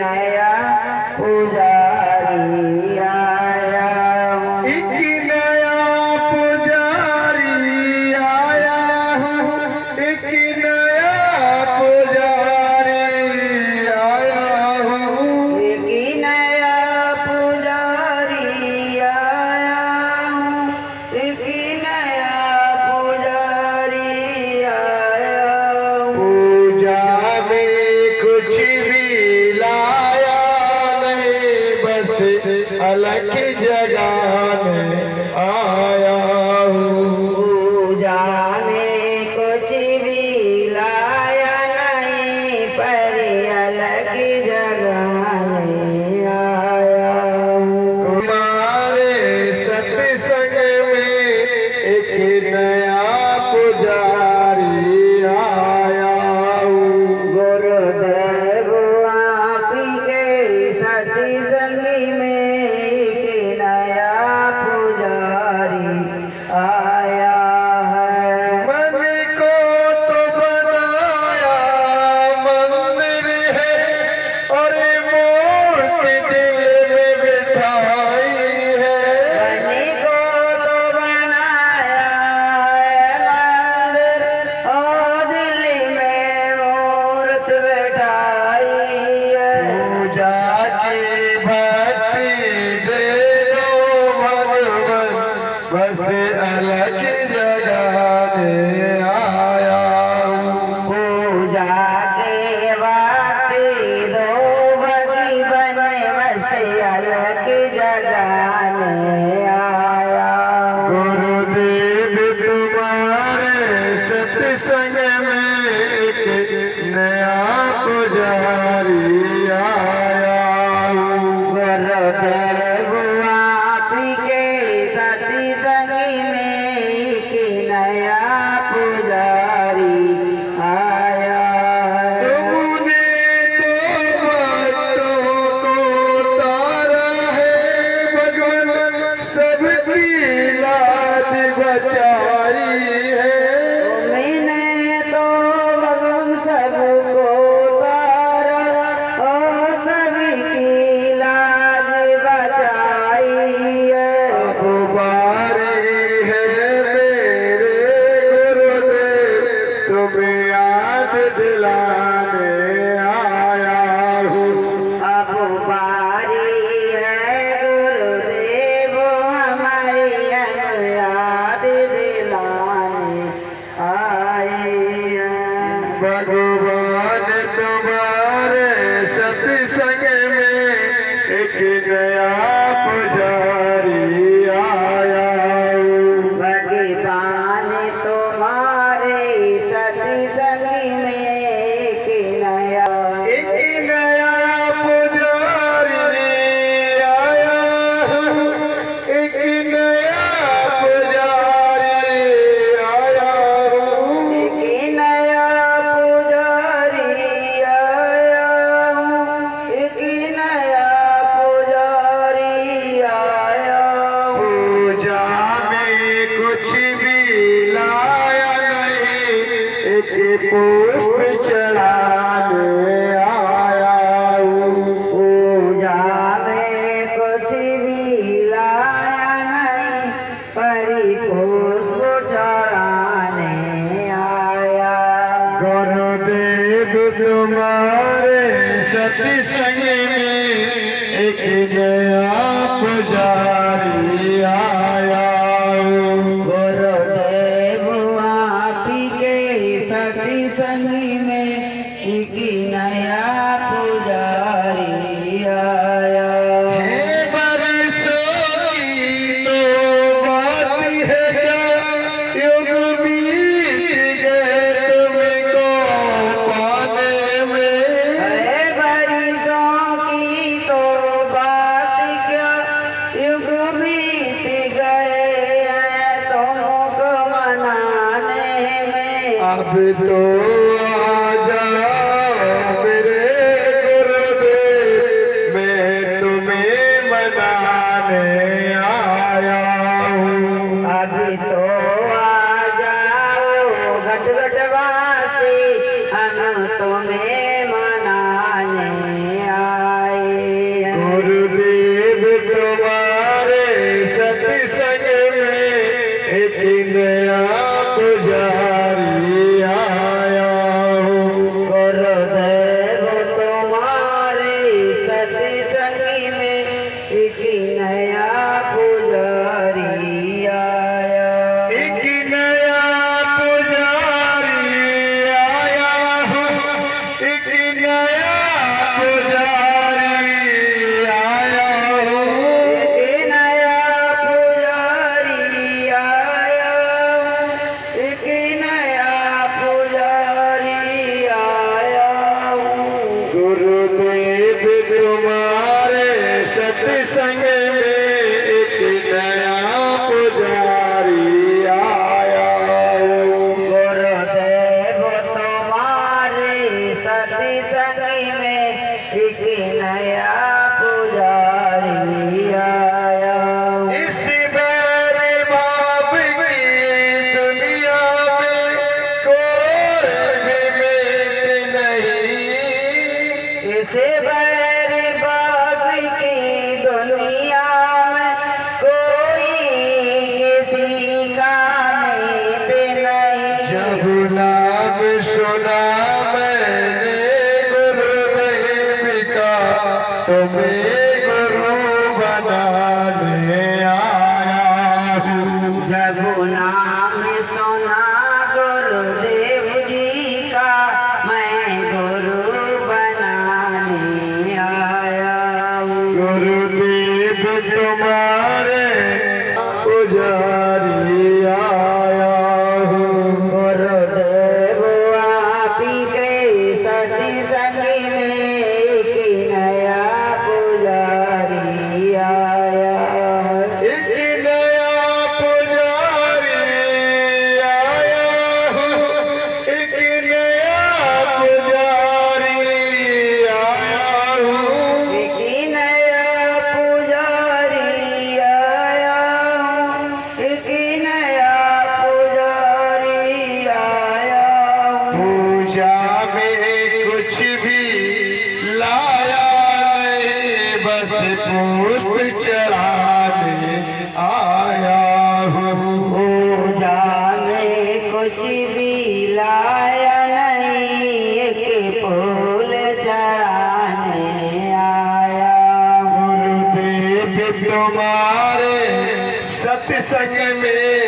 नया पुजारी आया हूँ। एक नया पुजारी आया हूँ, एक नया पुजारी आया हूँ, एक नया पुजारी आया हूँ, एक नया पुजारी आया हूँ। पूजा में कुछ भी लाया नहीं, बस अलग जगह में आया हूँ। पूजा में कुछ भी लाया नहीं, पर अलग जगह नहीं आया हूँ। हमारे सत्संग में एक नया पुजारी आया हूँ। गुरुदेव आप के सत्संग में एक नया पुजारी आया है। मन को तो बनाया मंदिर है, और मूर्ति दिल में बिठाई है। मन को तो बनाया है मंदिर, और दिल में मूर्त बैठाई है। पूजा की भक्ति दे दो भगवान, बस अलग जगह में आया हूँ। पूजा के वक्त दो भगवान, बस अलग जगह में आया हूँ। गुरुदेव तुम्हारे सत्संग में एक नया पुजारी आया हूँ। गुरुदेव आप के सत्संग में एक नया पुजारी आया है। तुमने तो भक्तों को तारा है भगवान, सबकी लाज बचाई है। तुमने तो भगवान सबको तारा, और सबकी लाज बचाई है। अब बारी है मेरे गुरुदेव, तुम्हें याद दिलाने आया हूँ। अब बारी है गुरुदेव हमारी, हम याद दिलाने आए हैं। भगवान तुम्हारे सत्संग में एक नया पुजारी आया हूँ। भगवान तुम्हारे सत्संग में एक नया पुजारी आया हूँ, एक नया पुजारी आया हूँ। एक नया पुजारी आया हूँ, एक नया पुजारी आया हूँ। पूजा में कुछ भी लाया नहीं, एक पुष्प चढ़ाने आया हूँ। पूजा में कुछ भी लाया नहीं, परी पुष्प चढ़ाने आया। गुरुदेव तुम्हारे सत्संग में एक नया पुजारी आया हूँ। गुरुदेव आप के सत्संग में एक नया पुजारी आया। है बरसों की तो बात है क्या, युग बीत गए तुमको पाने में। है बरसों की तो बात क्या, युग बीत गए हैं तुमको मनाने में। अब तो आ जाओ मेरे गुरुदेव, मैं तुम्हें मनाने आया हूँ। अभी तो आ जाओ घटघटवासी, हम तुम्हें मनाने आए गुरुदेव तुम्हारे सत्संग में एक नया पुजारी आया। गुरुदेव तुम्हारे सत्संग में एक नया पुजारी आया। इस मेरे बाप की दुनिया में कोई भी मित नहीं। इस बैर बाप की दुनिया में कोई किसी का मित नहीं। जब नाम सुना मैंने गुरुदेव का, तुम्हें गुरु बनाने आया हूँ। जब नाम सुना गुरुदेव जी का, मैं गुरु बनाने आया हूँ। गुरुदेव तुम्हारे पुजारी आया हूँ। गुरुदेव आप के सत्संग में एक नया पुजारी आया। एक नया पुजारी आया हूँ। एक नया पुजारी आया हूँ। एक नया पुजारी आया हूँ। एक नया पुजारी आया हूँ। पूजा में कुछ भी लाया नहीं, बस पुष्प चढ़ाने आया हूँ। पूजा में कुछ भी लाया नहीं, एक फूल चढ़ाने आया हूँ। गुरुदेव तुम्हारे सत्संग में